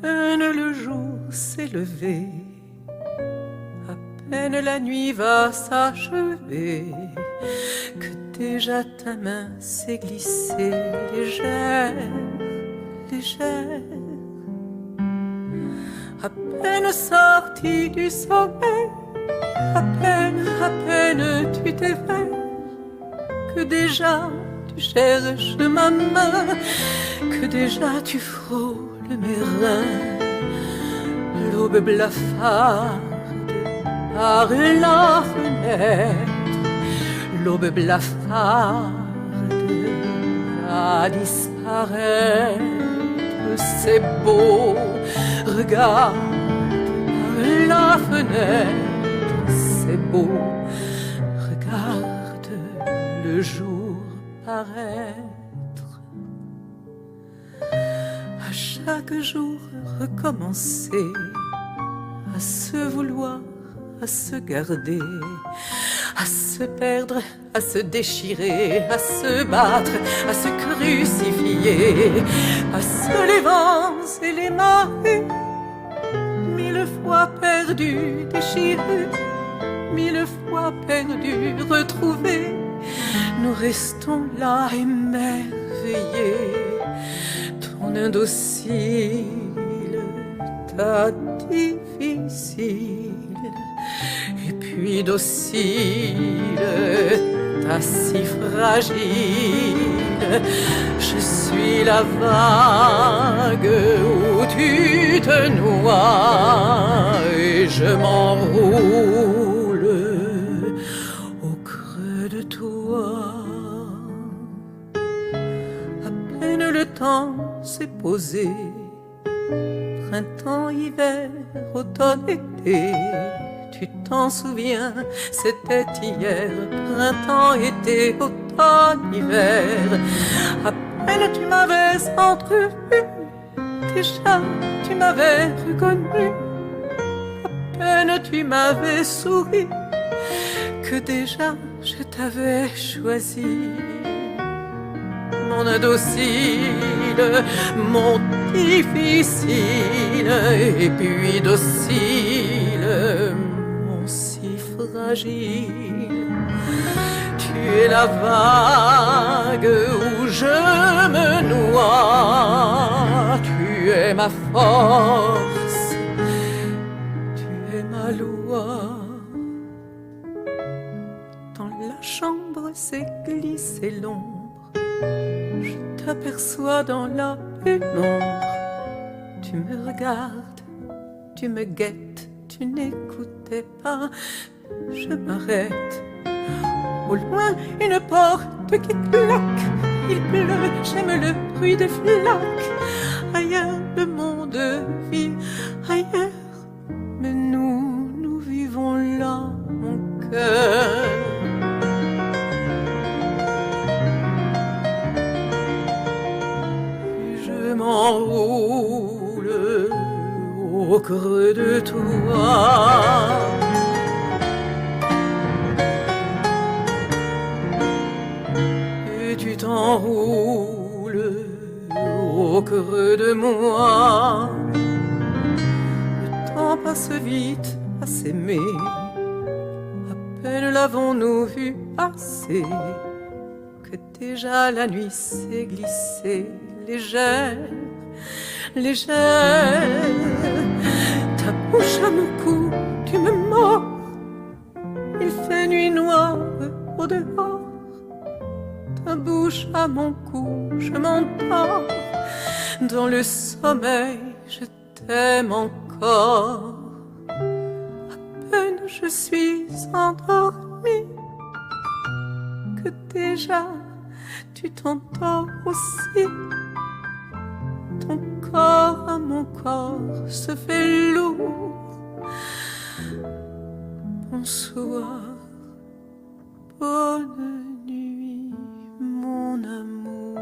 peine le jour s'est levé, à peine la nuit va s'achever, que déjà ta main s'est glissée légère, légère. À peine sorti du sommeil, à peine tu t'éveilles, que déjà tu cherches ma main, que déjà tu frôles mes reins. L'aube blafarde par la fenêtre, l'aube blafarde va disparaître. C'est beau, regarde par la fenêtre, c'est beau, regarde le jour paraître. À chaque jour recommencer, à se vouloir, à se garder, à se perdre, à se déchirer, à se battre, à se crucifier, passer les vents et les marées, 1000 fois perdus, déchirés, 1000 fois perdus, retrouvés. Nous restons là émerveillés, ton indocile, ta difficile, et puis docile, ta si fragile. Je suis la vague où tu te noies et je m'enroule au creux de toi. À peine le temps s'est posé, printemps, hiver, automne, été. Tu t'en souviens, c'était hier, printemps, été, automne, hiver. À peine tu m'avais entrevu, déjà tu m'avais reconnu. À peine tu m'avais souri, que déjà je t'avais choisi. Mon indocile, mon difficile, et puis docile, mon si fragile. Tu es la vague où je me noie, tu es ma force, tu es ma loi. Dans la chambre s'est glissée l'ombre, je t'aperçois dans la pénombre. Tu me regardes, tu me guettes, tu n'écoutais pas. Je m'arrête. Au loin, une porte qui claque. Il pleut, j'aime le bruit des flaques. Ailleurs, le monde vit ailleurs. Mais nous, nous vivons là, mon cœur. Je m'enroule au creux de toi. Et tu t'enroules au creux de moi. Le temps passe vite à s'aimer, à peine l'avons-nous vu passer, que déjà la nuit s'est glissée légère, légère. Ta bouche à mon cou, tu me mords. Il fait nuit noire au dehors. Ta bouche à mon cou, je m'endors. Dans le sommeil, je t'aime encore. À peine je suis endormie, que déjà tu t'endors aussi. Ton corps à mon corps se fait lourd. Bonsoir, bonne nuit, mon amour.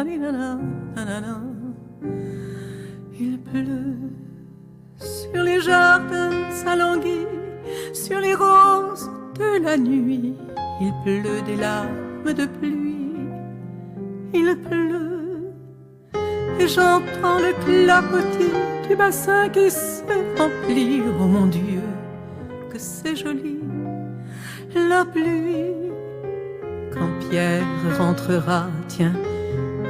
Il pleut, il pleut sur les jardins alanguis, sur les roses de la nuit. Il pleut des larmes de pluie, il pleut, et j'entends le clapotis du bassin qui se remplit. Oh mon Dieu, que c'est joli, la pluie. Quand Pierre rentrera, tiens,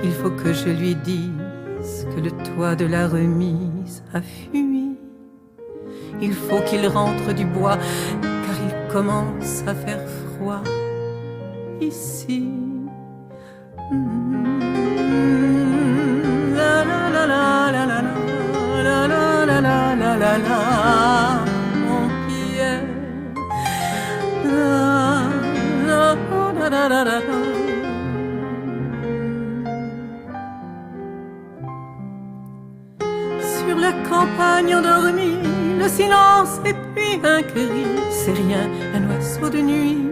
il faut que je lui dise que le toit de la remise a fui. Il faut qu'il rentre du bois, car il commence à faire froid ici. La la la la la la la la la la la la la, mon Pierre. La la la la la la. Sur la campagne endormie, le silence et puis un cri. C'est rien, un oiseau de nuit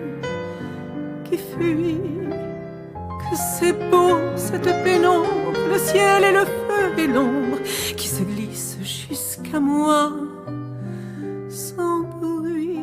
qui fuit. Que c'est beau cette pénombre, le ciel et le feu et l'ombre qui se glissent jusqu'à moi sans bruit.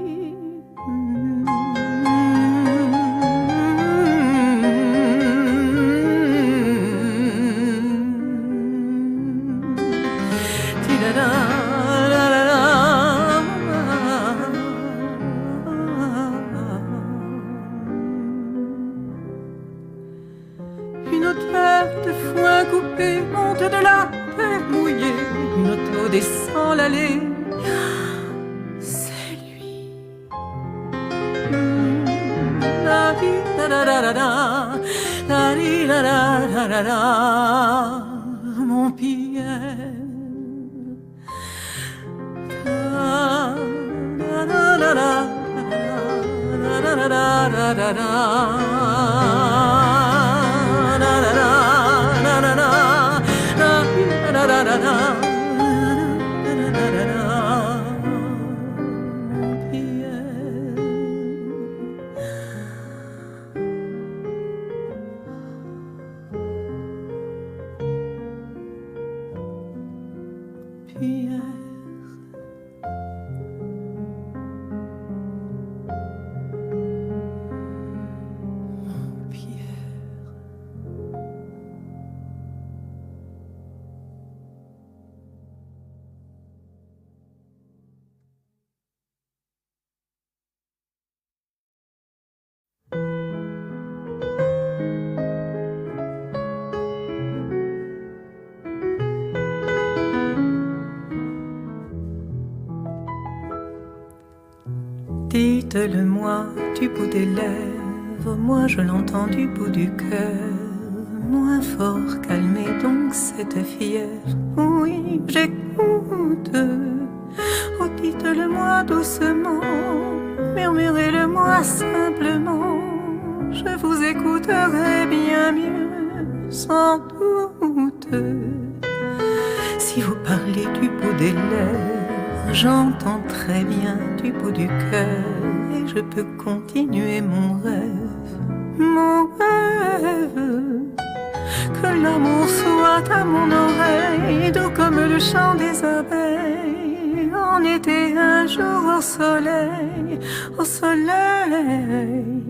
Une odeur de foin coupé monte de la terre mouillée. Une auto descend l'allée. C'est lui. La di da da da da da, la di da da da da da, mon Pierre. Da da da da da da da da da da. Pierre. Dites-le-moi du bout des lèvres, moi je l'entends du bout du cœur. Moins fort, calmez donc cette fièvre. Oui, j'écoute. Oh, dites-le-moi doucement, murmurez-le-moi simplement. Je vous écouterai bien mieux, sans doute. Si vous parlez du bout des lèvres, j'entends très bien du bout du cœur et je peux continuer mon rêve. Mon rêve, que l'amour soit à mon oreille, doux comme le chant des abeilles. En été, un jour au soleil, au soleil.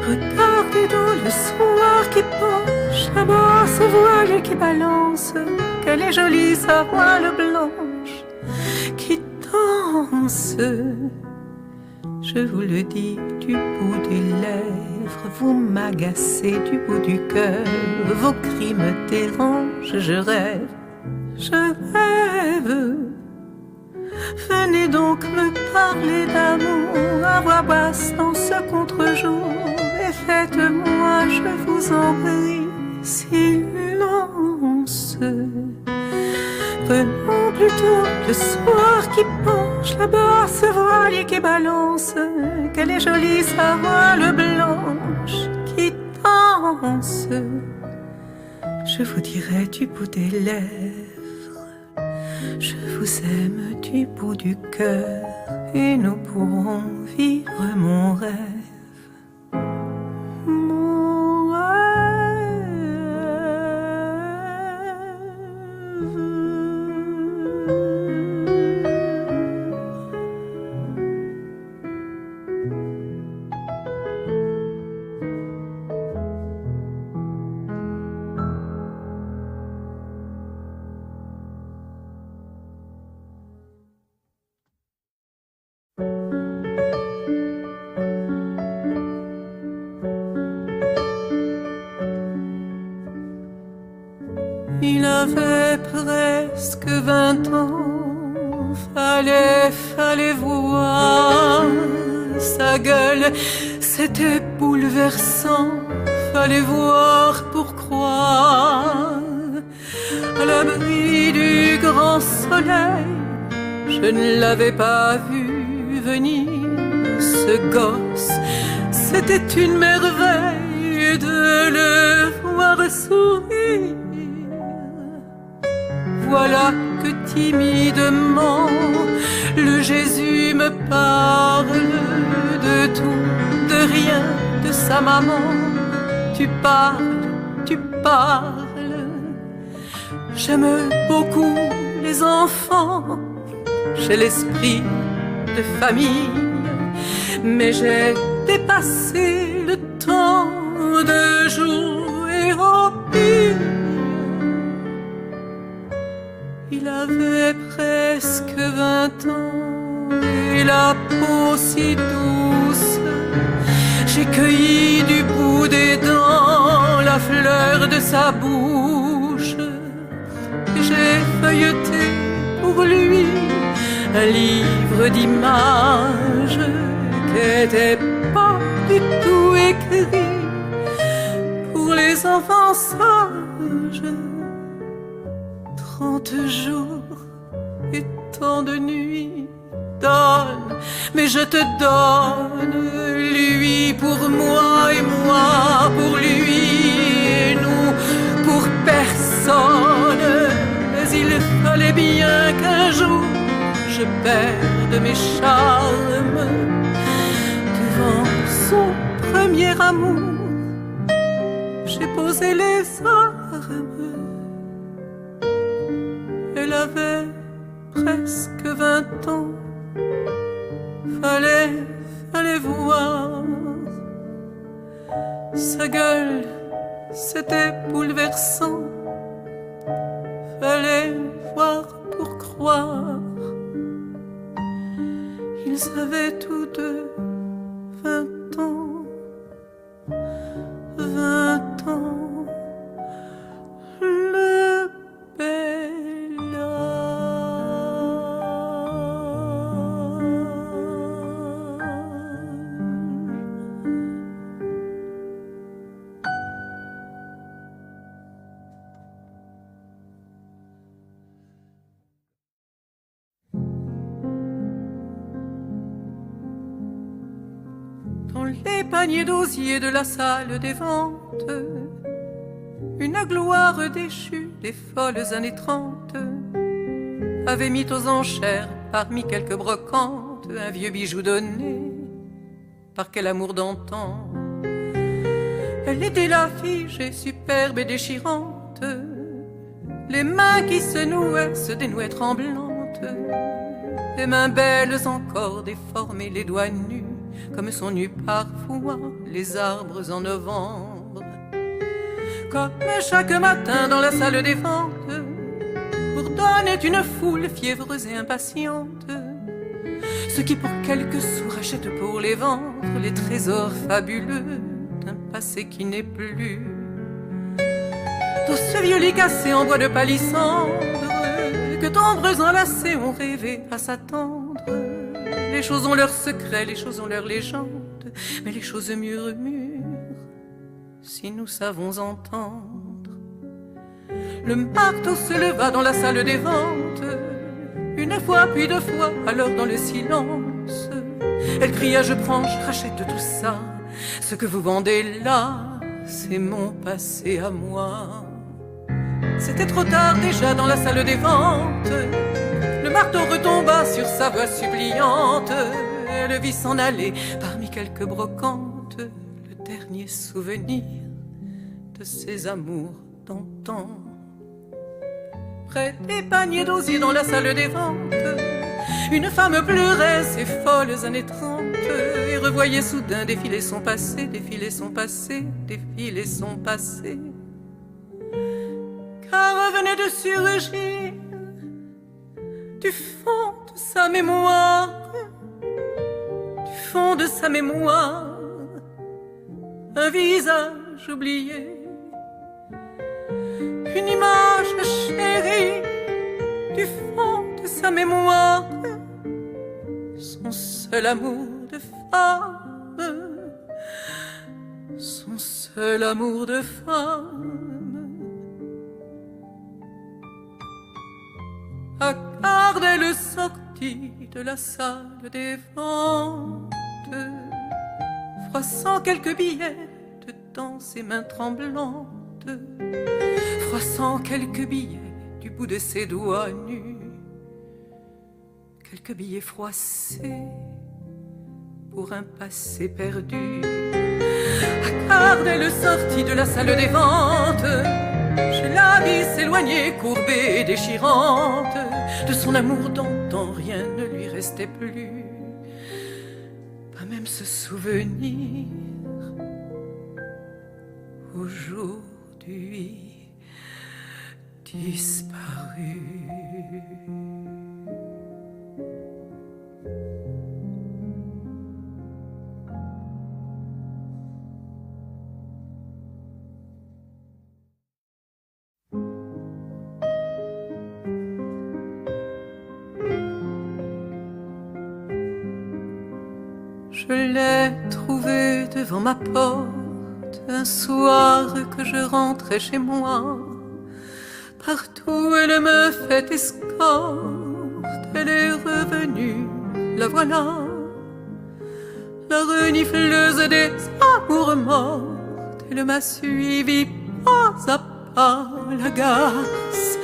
Regardez donc le soir qui penche, là-bas ce voile qui balance. Qu'elle est jolie sa voile blanche qui danse. Je vous le dis du bout des lèvres, vous m'agacez du bout du cœur. Vos cris me dérangent, je rêve, je rêve. Venez donc me parler d'amour à voix basse dans ce contre-jour. Et faites-moi, je vous en prie, silence. Prenons plutôt le soir qui penche, là-bas ce voilier qui balance. Qu'elle est jolie sa voile blanche qui danse. silence, je vous dirai du bout des lèvres, je vous aime du bout du cœur, et nous pourrons vivre mon rêve. Il avait presque 20 ans, fallait voir sa gueule, c'était bouleversant, fallait voir pour croire. À l'abri du grand soleil, je ne l'avais pas vu venir, ce gosse, c'était une merveille de le voir sourire. Voilà que timidement le Jésus me parle de tout, de rien, de sa maman. Tu parles. J'aime beaucoup les enfants, j'ai l'esprit de famille, mais j'ai dépassé le temps de jouer au pire. Il avait presque 20 ans et la peau si douce. J'ai cueilli du bout des dents la fleur de sa bouche. J'ai feuilleté pour lui un livre d'images qui n'était pas du tout écrit pour les enfants sages. 30 jours et tant de nuits, donne, mais je te donne lui pour moi et moi pour lui et nous pour personne. Mais il fallait bien qu'un jour je perde mes charmes devant son premier amour. J'ai posé les armes. Elle avait presque 20 ans, fallait voir. Sa gueule, c'était bouleversant, fallait voir pour croire. Ils avaient tous deux 20 ans, 20 ans. Le bel dans les paniers d'osier de la salle des ventes, une gloire déchue des folles années 30 avait mis aux enchères parmi quelques brocantes un vieux bijou donné par quel amour d'antan. Elle était l'affiche superbe et déchirante, les mains qui se nouaient se dénouaient tremblantes, les mains belles encore déformées, les doigts nus comme sont nus parfois les arbres en novembre. Comme chaque matin dans la salle des ventes, bourdonnait une foule fiévreuse et impatiente, ceux qui pour quelques sous rachètent pour les vendre les trésors fabuleux d'un passé qui n'est plus. Tous ce vieux lit cassé en bois de palissandre que d'ombres enlacées ont rêvé à s'attendre. Les choses ont leurs secrets, les choses ont leurs légendes, mais les choses murmurent si nous savons entendre. Le marteau se leva dans la salle des ventes, une fois puis deux fois, alors dans le silence, elle cria: je prends, je rachète tout ça, ce que vous vendez là, c'est mon passé à moi. C'était trop tard déjà dans la salle des ventes. Le marteau retomba sur sa voix suppliante. Elle vit s'en aller parmi quelques brocantes le dernier souvenir de ses amours d'antan. Près des paniers d'osier dans la salle des ventes, une femme pleurait ses folles années 30 et revoyait soudain défiler son passé, défiler son passé, défiler son passé. Car revenait de surgir du fond de sa mémoire, du fond de sa mémoire, un visage oublié, une image chérie du fond de sa mémoire, son seul amour de femme, son seul amour de femme. Accardelle sortit de la salle des ventes, froissant quelques billets dans ses mains tremblantes, froissant quelques billets du bout de ses doigts nus, quelques billets froissés pour un passé perdu. Accardelle sortit de la salle des ventes, je la vis s'éloigner, courbée et déchirante. De son amour d'antan, rien ne lui restait plus, pas même ce souvenir. Aujourd'hui disparu. Je l'ai trouvée devant ma porte un soir que je rentrais chez moi. Partout elle me fait escorte, elle est revenue, la voilà, la renifleuse des amours mortes. Elle m'a suivi pas à pas, la garce,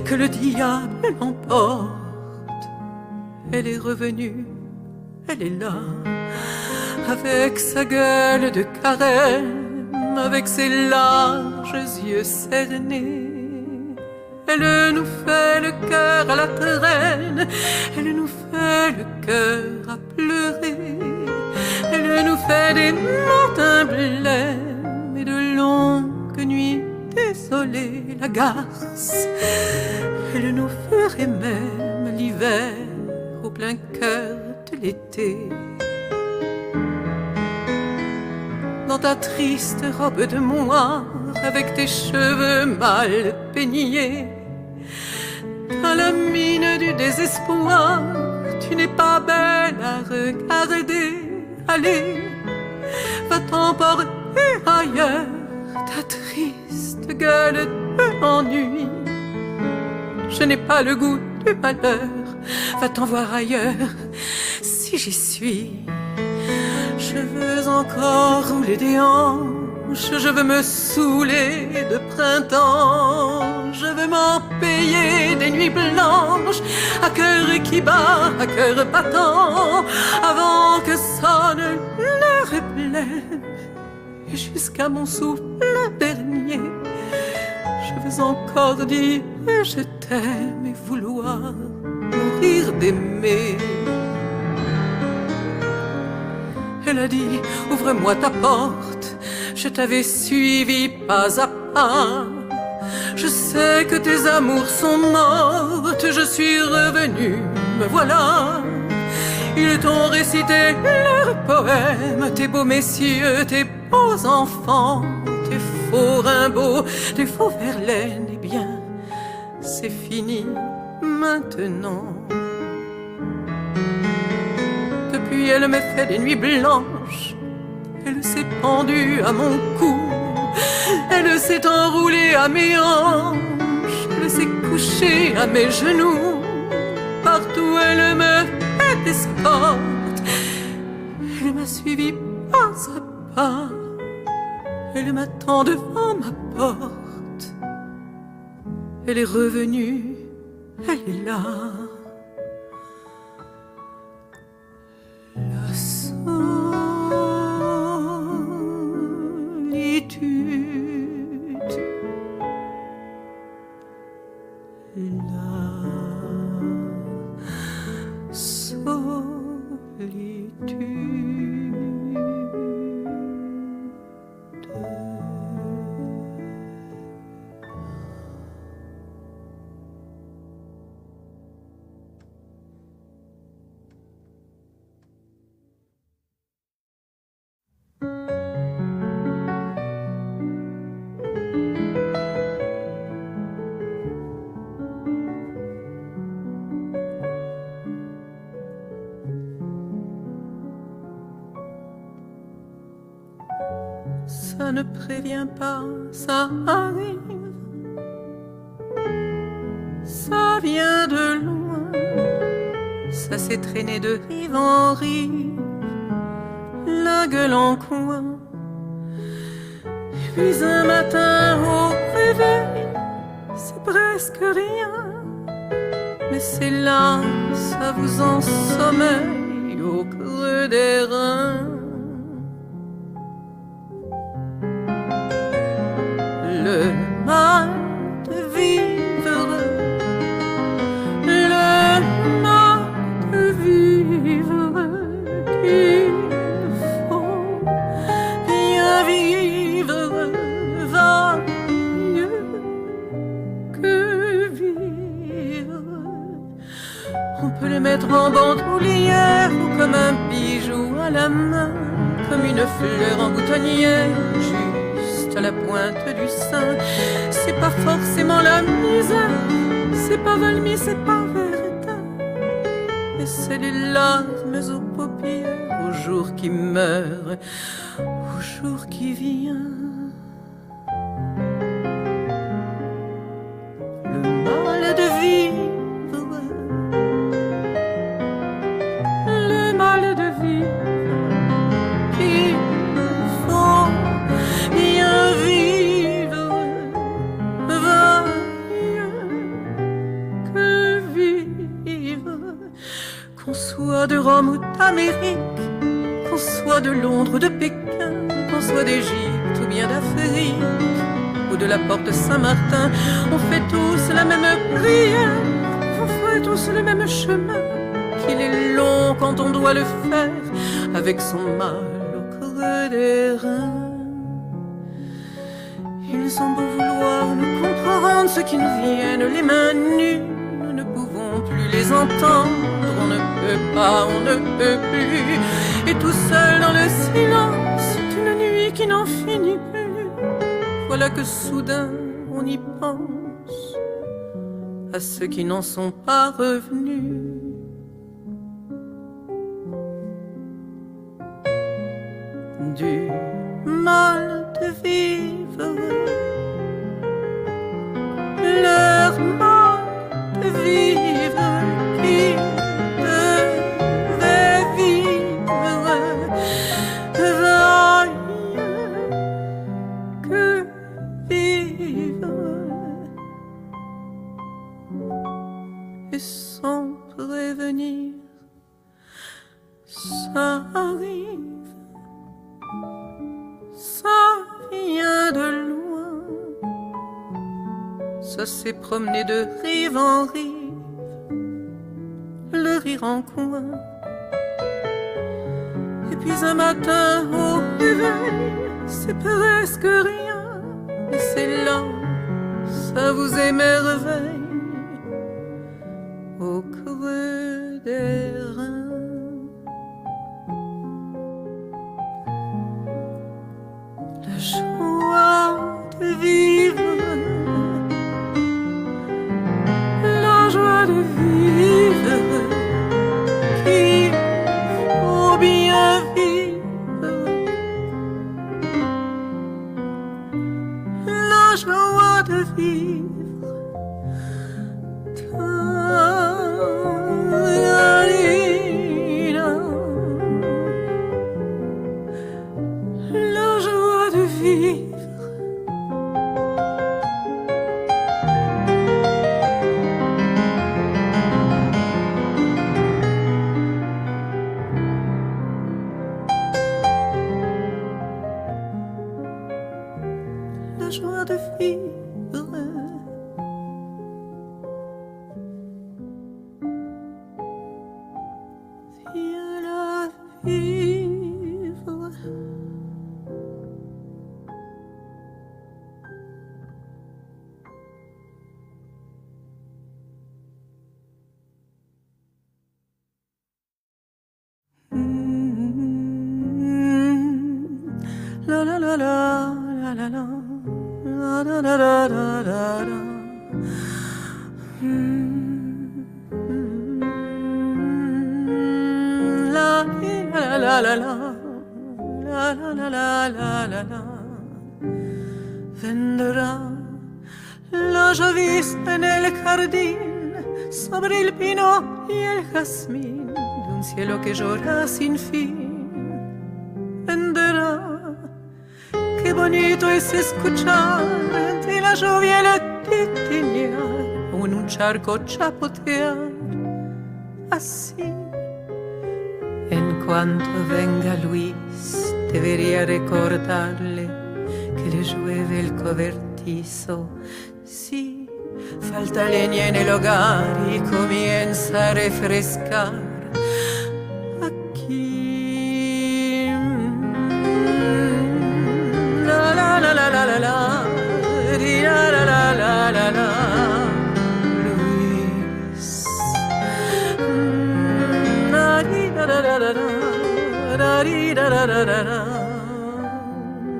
que le diable l'emporte. Elle est revenue, elle est là, avec sa gueule de carême, avec ses larges yeux cernés. Elle nous fait le cœur à la traîne, elle nous fait le cœur à pleurer. Elle nous fait des matins blêmes et de longues nuits désolées, la garce. Elle nous ferait même l'hiver au plein cœur de l'été. Dans ta triste robe de moire, avec tes cheveux mal peignés, t'as la mine du désespoir, tu n'es pas belle à regarder. Allez, va t'emporter ailleurs, ta triste gueule de l'ennui. Je n'ai pas le goût du malheur, va t'en voir ailleurs, si j'y suis. Je veux encore rouler des hanches, je veux me saouler de printemps, je veux m'en payer des nuits blanches, à cœur qui bat, à cœur battant, avant que sonne l'heure pleine, et jusqu'à mon souffle dernier, je veux encore dire je t'aime et vouloir mourir d'aimer. Elle a dit, ouvre-moi ta porte, je t'avais suivi pas à pas. Je sais que tes amours sont mortes, je suis revenue, me voilà. Ils t'ont récité leurs poèmes, tes beaux messieurs, tes beaux enfants, tes faux Rimbaud, tes faux Verlaine. Eh bien, c'est fini maintenant. Depuis elle me fait des nuits blanches, elle s'est pendue à mon cou, elle s'est enroulée à mes hanches, elle s'est couchée à mes genoux. Partout elle me fait escorte, elle m'a suivi pas à pas, Elle m'attend devant ma porte. Elle est revenue, elle est là. La solitude, la solitude. Ça ne prévient pas, ça arrive. Ça vient de loin, ça s'est traîné de rive en rive, la gueule en coin. Et puis un matin au réveil, c'est presque rien, mais c'est là, ça vous ensommeille au creux des reins. Le mal de vivre, le mal de vivre, qu'il faut bien vivre, va mieux que vivre. On peut le mettre en bandoulière ou comme un bijou à la main, comme une fleur en boutonnière, à la pointe du sein. C'est pas forcément la misère, c'est pas Valmy, c'est pas Werther, mais c'est les larmes aux paupières, au jour qui meurt, au jour qui vient. Le mal de vivre, le mal de vivre, qu'il faut bien vivre, va mieux que vivre. Qu'on soit de Rome ou d'Amérique, qu'on soit de Londres ou de Pékin, qu'on soit d'Égypte ou bien d'Afrique, ou de la porte Saint-Martin, on fait tous la même prière, on fait tous le même chemin, qu'il est long quand on doit le faire, avec son mal au creux des reins. Ils ont beau vouloir nous comprendre, ceux qui nous viennent les mains nues, nous ne pouvons plus les entendre, on ne peut pas, on ne peut plus. Et tout seul dans le silence d'une nuit qui n'en finit plus, voilà que soudain on y pense à ceux qui n'en sont pas revenus. Du mal de vivre, leur mal de vivre, qui devait vivre, va mieux que vivre. Et sans prévenir, ça arrive. Ça vient de loin, ça s'est promené de rive en rive, le rire en coin. Et puis un matin au réveil, c'est presque rien, mais c'est là, ça vous émerveille, au creux des reins. La joie de vivre, la joie de vivre, qu'il faut bien vivre, la joie de vivre, la joie de vivre. vivre. Viens la vivre. La la la la la la la la la la la la la. La la la la la la la la la la la. Vendrá la llovizna en el jardín sobre el pino y el jazmín de un cielo que llora sin fin. Vendrá. Qué bonito es escuchar de la lluvia el titinear o en un charco chapotear. Así, en cuanto venga Luis, debería recordarle que le llueve el cobertizo. Sí, falta leña en el hogar y comienza a refrescar.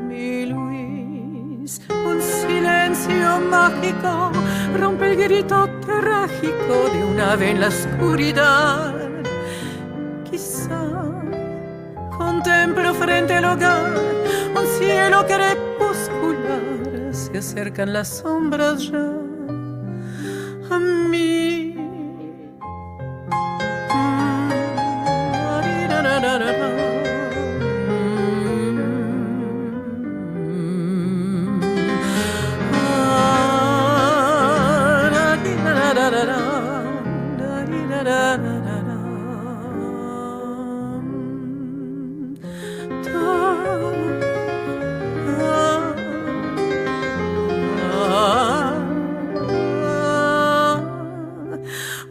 Mi Luis, un silencio mágico rompe el grito trágico de un ave en la oscuridad. Quizá contemplo frente al hogar un cielo crepuscular, se acercan las sombras ya a mí.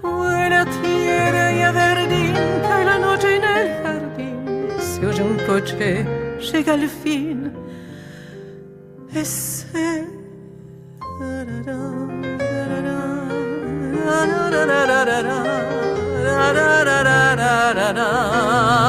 Buena tierra y a verdín, cae la noche en el jardín, se oye un coche, llega al fin, ese la la la la la la la la la la la la.